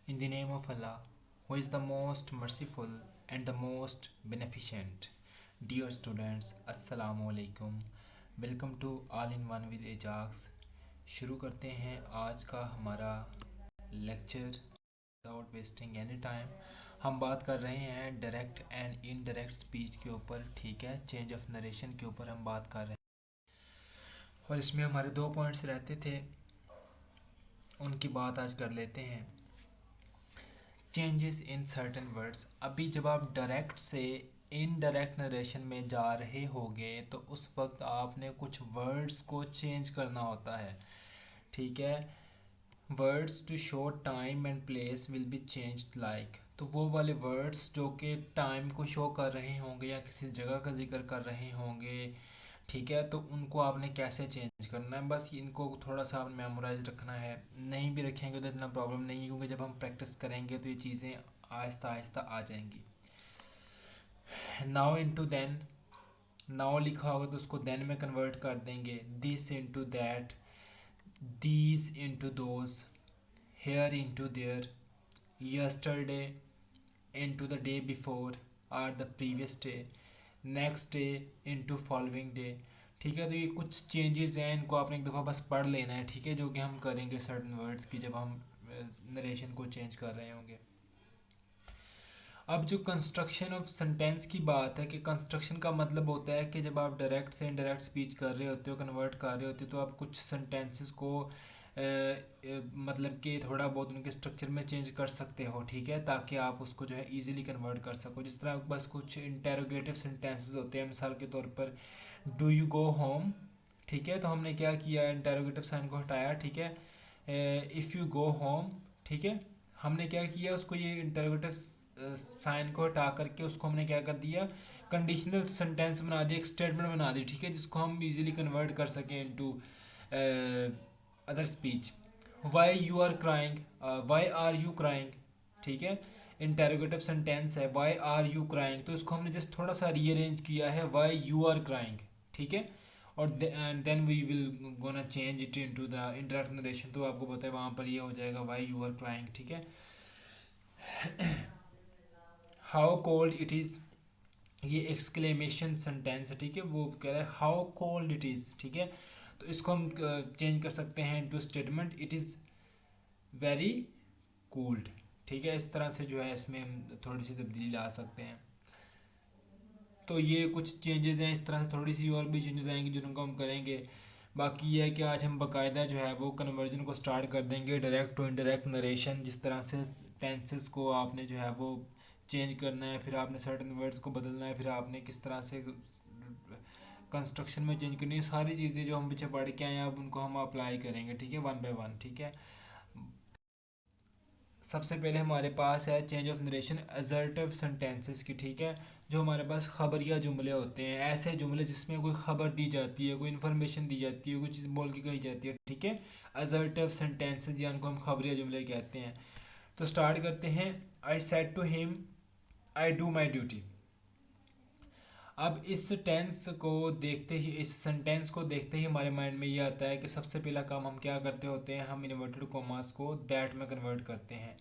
In the name of Allah, who is the most merciful and the most beneficent. Dear students, Assalamu alaikum. Welcome to All in One with Ajax. शुरू करते हैं आज का हमारा lecture without wasting any time. हम बात कर रहे हैं डायरेक्ट एंड इनडायरेक्ट स्पीच के ऊपर, ठीक है। चेंज ऑफ नरेशन के ऊपर हम बात कर रहे हैं और इसमें हमारे 2 पॉइंट्स रहते थे, उनकी बात आज कर लेते हैं। Changes in certain words. अभी जब आप डायरेक्ट से इनडायरेक्ट नरेशन में जा रहे होगे तो उस वक्त आपने कुछ वर्ड्स को चेंज करना होता है, ठीक है। Words to show time and place will be changed like, तो वो वाले वर्ड्स जो कि टाइम को शो कर रहे होंगे या किसी जगह का जिक्र कर रहे होंगे, ठीक है, तो उनको आपने कैसे चेंज करना है। बस इनको थोड़ा सा आपने मेमोराइज रखना है। नहीं भी रखेंगे तो इतना प्रॉब्लम नहीं है, क्योंकि जब हम प्रैक्टिस करेंगे तो ये चीज़ें आहिस्ता आहिस्ता आ जाएंगी। नाउ इनटू देन, नाउ लिखा होगा तो उसको देन में कन्वर्ट कर देंगे। This into that, these into those, here into there, yesterday into the day before और the previous day, next day into following day, ठीक है। तो ये कुछ चेंजेस हैं, इनको आपने एक दफ़ा बस पढ़ लेना है, ठीक है, जो कि हम करेंगे सर्टन वर्ड्स की जब हम नरेशन को चेंज कर रहे होंगे। अब जो कंस्ट्रक्शन ऑफ सेंटेंस की बात है कि कंस्ट्रक्शन का मतलब होता है कि जब आप डायरेक्ट से इनडायरेक्ट स्पीच कर रहे होते हो, कन्वर्ट कर रहे होते हो, तो आप कुछ सेंटेंसेस को मतलब कि थोड़ा बहुत उनके स्ट्रक्चर में चेंज कर सकते हो, ठीक है, ताकि आप उसको जो है इजीली कन्वर्ट कर सको। जिस तरह बस कुछ इंटेरोगेटिव सेंटेंसेस होते हैं, मिसाल के तौर पर डू यू गो होम, ठीक है, तो हमने क्या किया, इंटेरोगेटिव साइन को हटाया, ठीक है। इफ़ यू गो होम, ठीक है, हमने क्या किया, उसको ये इंटेरोगेटिव साइन को हटा करके उसको हमने क्या कर दिया, कंडीशनल सेंटेंस बना दिया, एक स्टेटमेंट बना दी, ठीक है, जिसको हम इजीली कन्वर्ट कर सकें into other speech. Why you are crying, why are you crying, ठीक है, इंटेरोगेटिव सेंटेंस है, वाई आर यू क्राइंग, तो इसको हमने जस्ट थोड़ा सा रीअरेंज किया है, वाई यू आर क्राइंग, ठीक है। और then we will gonna change it into the indirect narration, तो आपको पता है वहाँ पर ये हो जाएगा वाई यू आर क्राइंग, ठीक है। हाउ कोल्ड इट इज़, ये एक्सक्लेमेशन सेंटेंस है, ठीक है, वो कह रहा है हाउ कोल्ड इट इज़, ठीक है, तो इसको हम चेंज कर सकते हैं into statement it is very cooled, ठीक है। इस तरह से जो है इसमें हम थोड़ी सी तब्दीली ला सकते हैं। तो ये कुछ चेंजेस हैं, इस तरह से थोड़ी सी और भी चेंजेस आएंगी जिनको हम करेंगे। बाकी ये है कि आज हम बाकायदा जो है वो कन्वर्जन को स्टार्ट कर देंगे, डायरेक्ट टू इनडायरेक्ट नरेशन, जिस तरह से टेंसेस को आपने जो है वो चेंज करना है, फिर आपने सर्टन वर्ड्स को बदलना है, फिर आपने किस तरह से कंस्ट्रक्शन में चेंज करनी है, सारी चीज़ें जो हम पीछे पढ़ के आए हैं अब उनको हम अप्लाई करेंगे, ठीक है, वन बाय वन, ठीक है। सबसे पहले हमारे पास है change of narration assertive sentences की, ठीक है, जो हमारे पास खबरिया जुमले होते हैं, ऐसे जुमले जिसमें कोई खबर दी जाती है, कोई इन्फॉर्मेशन दी जाती है, कोई चीज़ बोल के कही जाती है, ठीक है, असर्टिव सेंटेंसेस या उनको हम खबरिया जुमले कहते हैं। तो स्टार्ट करते हैं। I said to him I do my duty. अब इस टेंस को देखते ही, इस सेंटेंस को देखते ही हमारे माइंड में ये आता है कि सबसे पहला काम हम क्या करते होते हैं, हम इन्वर्टेड कॉमास को दैट में कन्वर्ट करते हैं,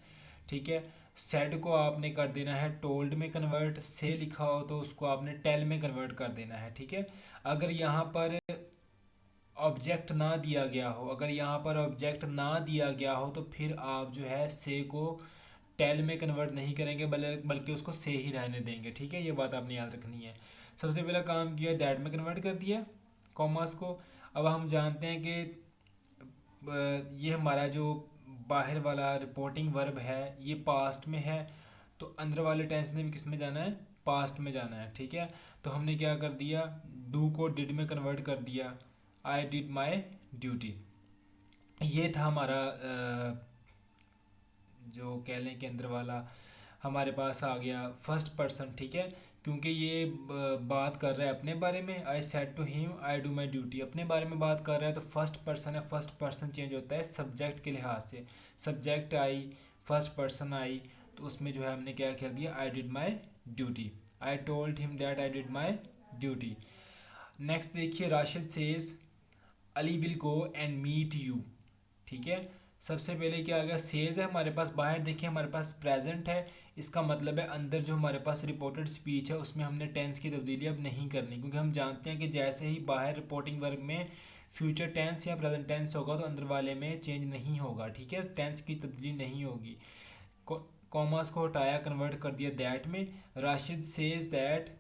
ठीक है। सेड को आपने कर देना है टोल्ड में कन्वर्ट, से लिखा हो तो उसको आपने टेल में कन्वर्ट कर देना है, ठीक है। अगर यहाँ पर ऑब्जेक्ट ना दिया गया हो, अगर यहाँ पर ऑब्जेक्ट ना दिया गया हो तो फिर आप जो है से को टेल में कन्वर्ट नहीं करेंगे, बल्कि उसको से ही रहने देंगे, ठीक है, ये बात आपने याद रखनी है। सबसे पहला काम किया, दैट में कन्वर्ट कर दिया कॉमर्स को। अब हम जानते हैं कि ये हमारा जो बाहर वाला रिपोर्टिंग वर्ब है ये पास्ट में है, तो अंदर वाले टेंस ने भी किस में जाना है, पास्ट में जाना है, ठीक है। तो हमने क्या कर दिया, डू को डिड में कन्वर्ट कर दिया, आई डिड माई ड्यूटी। ये था हमारा जो कह लें कि अंदर वाला हमारे पास आ गया फर्स्ट पर्सन, ठीक है, क्योंकि ये बात कर रहा है अपने बारे में। I said to him I do my duty, अपने बारे में बात कर रहा है तो फर्स्ट पर्सन है, फर्स्ट पर्सन चेंज होता है सब्जेक्ट के लिहाज से, subject I, first person I, तो उसमें जो है हमने क्या कर दिया, I did my duty, I told him that I did my duty. Next देखिए, Rashid says Ali will go and meet you, ठीक है, सबसे पहले क्या आ गया, सेज है हमारे पास बाहर, देखिए हमारे पास प्रेजेंट है, इसका मतलब है अंदर जो हमारे पास रिपोर्टेड स्पीच है उसमें हमने टेंस की तब्दीली अब नहीं करनी, क्योंकि हम जानते हैं कि जैसे ही बाहर रिपोर्टिंग वर्ब में फ्यूचर टेंस या प्रेजेंट टेंस होगा तो अंदर वाले में चेंज नहीं होगा, ठीक है, टेंस की तब्दीली नहीं होगी। कॉमास को हटाया, कन्वर्ट कर दिया दैट में। Rashid says that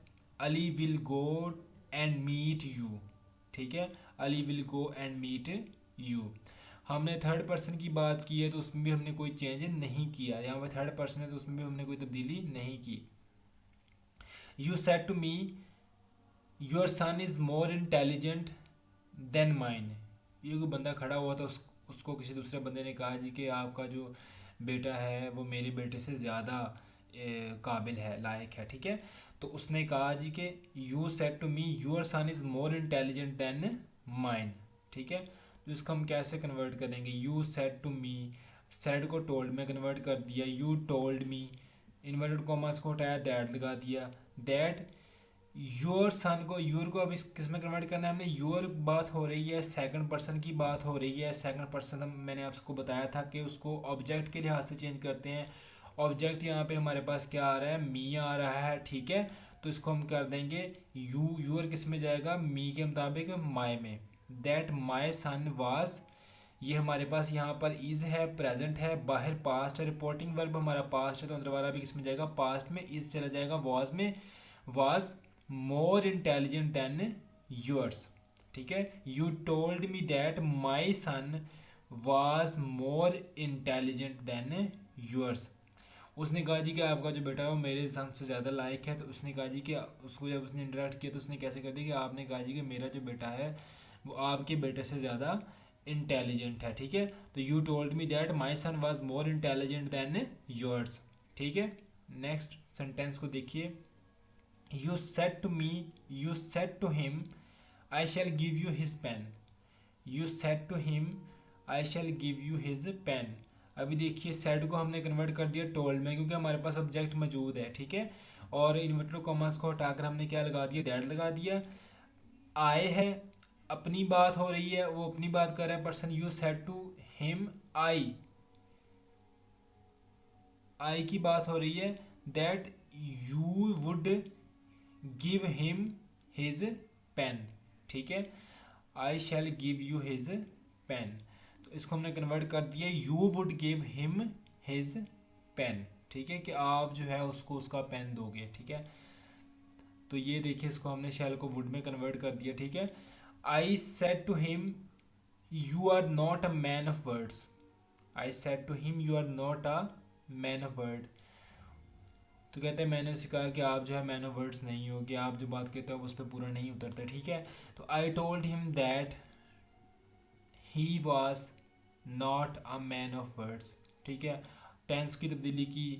Ali will go and meet you, ठीक है, Ali will go and meet you. हमने थर्ड पर्सन की बात की है तो उसमें भी हमने कोई चेंज नहीं किया, यहाँ पर थर्ड पर्सन है तो उसमें भी हमने कोई तब्दीली नहीं की। You said to me your son is more intelligent than mine. ये कोई बंदा खड़ा हुआ था, उसको किसी दूसरे बंदे ने कहा जी कि आपका जो बेटा है वो मेरे बेटे से ज़्यादा काबिल है, लायक है, ठीक है। तो उसने कहा जी कि you said to me your son is more intelligent than mine, ठीक है। तो इसको हम कैसे कन्वर्ट करेंगे, you said to me, said को टोल्ड में कन्वर्ट कर दिया, you told me, inverted commas को हटाया, दैट लगा दिया, दैट योर सन को, योर को अब इस किस में कन्वर्ट करना है हमने, योर बात हो रही है, सेकंड पर्सन की बात हो रही है, सेकंड पर्सन मैंने आपको बताया था कि उसको ऑब्जेक्ट के लिहाज से चेंज करते हैं। ऑब्जेक्ट यहाँ पे हमारे पास क्या आ रहा है, मी आ रहा है, ठीक है। तो इसको हम कर देंगे यू, यूर किस में जाएगा, मी के मुताबिक माई में। दैट माई सन वाज, ये हमारे पास यहाँ पर इज़ है, प्रेजेंट है, बाहर पास्ट है, रिपोर्टिंग वर्ब हमारा पास्ट है तो अंदर वाला भी किस में जाएगा, पास्ट में, इज़ चला जाएगा वॉज में, was more intelligent than yours, ठीक है। You told me that my son was more intelligent than yours. उसने कहा जी कि आपका जो बेटा है वो मेरे सन से ज़्यादा लायक है, तो उसने कहा जी कि उसको जब उसने इंटरेक्ट किया तो उसने कैसे कर दिया कि आपने कहा जी कि मेरा जो बेटा है वो आपके बेटे से ज़्यादा इंटेलिजेंट है, ठीक है। तो you told me that my son was more intelligent than yours, ठीक है। नेक्स्ट सेंटेंस को देखिए, you said to me, you said to him I shall give you his pen, you said to him I shall give you his pen. अभी देखिए said को हमने convert कर दिया टोल्ड में, क्योंकि हमारे पास ऑब्जेक्ट मौजूद है, ठीक है। और इन्वर्टेड कॉमर्स को हटाकर हमने क्या लगा दिया, दैट लगा दिया। आए है, अपनी बात हो रही है, वो अपनी बात कर रहा है person, you said to him I की बात हो रही है, that you would give him his pen, ठीक है, I shall give you his pen. तो इसको हमने कन्वर्ट कर दिया, you would give him his pen, ठीक है, कि आप जो है उसको उसका पेन दोगे, ठीक है। तो ये देखिए इसको हमने शैल को वुड में कन्वर्ट कर दिया, ठीक है। I said to him you are not a man of words, I said to him you are not a man of word. तो कहते हैं मैंने उसे कहा कि आप जो है मैन ऑफ वर्ड्स नहीं हो, कि आप जो बात कहते हो उस पर पूरा नहीं उतरते, ठीक है। तो आई told him that he was not a man of words, ठीक है। टेंस की तब्दीली की,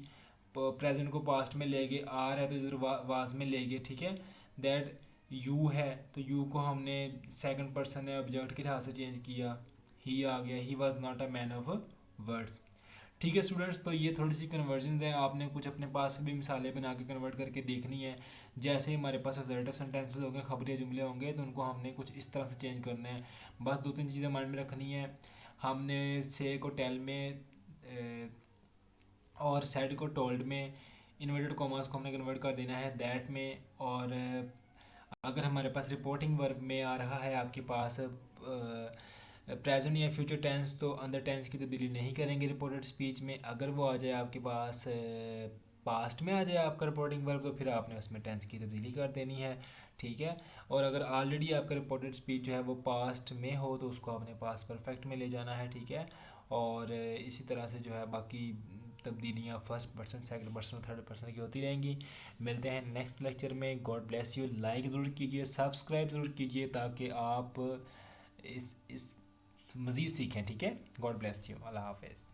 प्रेजेंट को पास्ट में ले गए, आर है तो इधर वाज में ले गए, ठीक है। दैट यू है तो यू को हमने सेकंड पर्सन है ऑब्जेक्ट के लिहाज से चेंज किया, ही आ गया, he was not a man of words, ठीक है स्टूडेंट्स। तो ये थोड़ी सी कन्वर्जन है, आपने कुछ अपने पास से भी मिसालें बना के कन्वर्ट करके देखनी है। जैसे हमारे पास असर्टिव सेंटेंसेस होंगे, खबरिया जुमले होंगे, तो उनको हमने कुछ इस तरह से चेंज करना है। बस दो तीन चीज़ें माइंड में रखनी है, हमने से को टेल में और सेड को टोल्ड में, इन्वर्टेड कॉमर्स को हमने कन्वर्ट कर देना है दैट में। और अगर हमारे पास रिपोर्टिंग वर्ब में आ रहा है आपके पास प्रेजेंट या फ्यूचर टेंस, तो अंदर टेंस की तब्दीली नहीं करेंगे रिपोर्टेड स्पीच में। अगर वो आ जाए आपके पास पास्ट में आ जाए आपका रिपोर्टिंग वर्ब, तो फिर आपने उसमें टेंस की तब्दीली कर देनी है, ठीक है। और अगर ऑलरेडी आपका रिपोर्टेड स्पीच जो है वो पास्ट में हो तो उसको आपने पास्ट परफेक्ट में ले जाना है, ठीक है। और इसी तरह से जो है बाकी तब्दीलियाँ first person, second person, third person की होती रहेंगी। मिलते हैं नेक्स्ट लेक्चर में। God bless you. लाइक ज़रूर कीजिए, सब्सक्राइब ज़रूर कीजिए ताकि आप इस मज़ीद सीखें, ठीक है। God bless you. अल्लाह हाफिज़।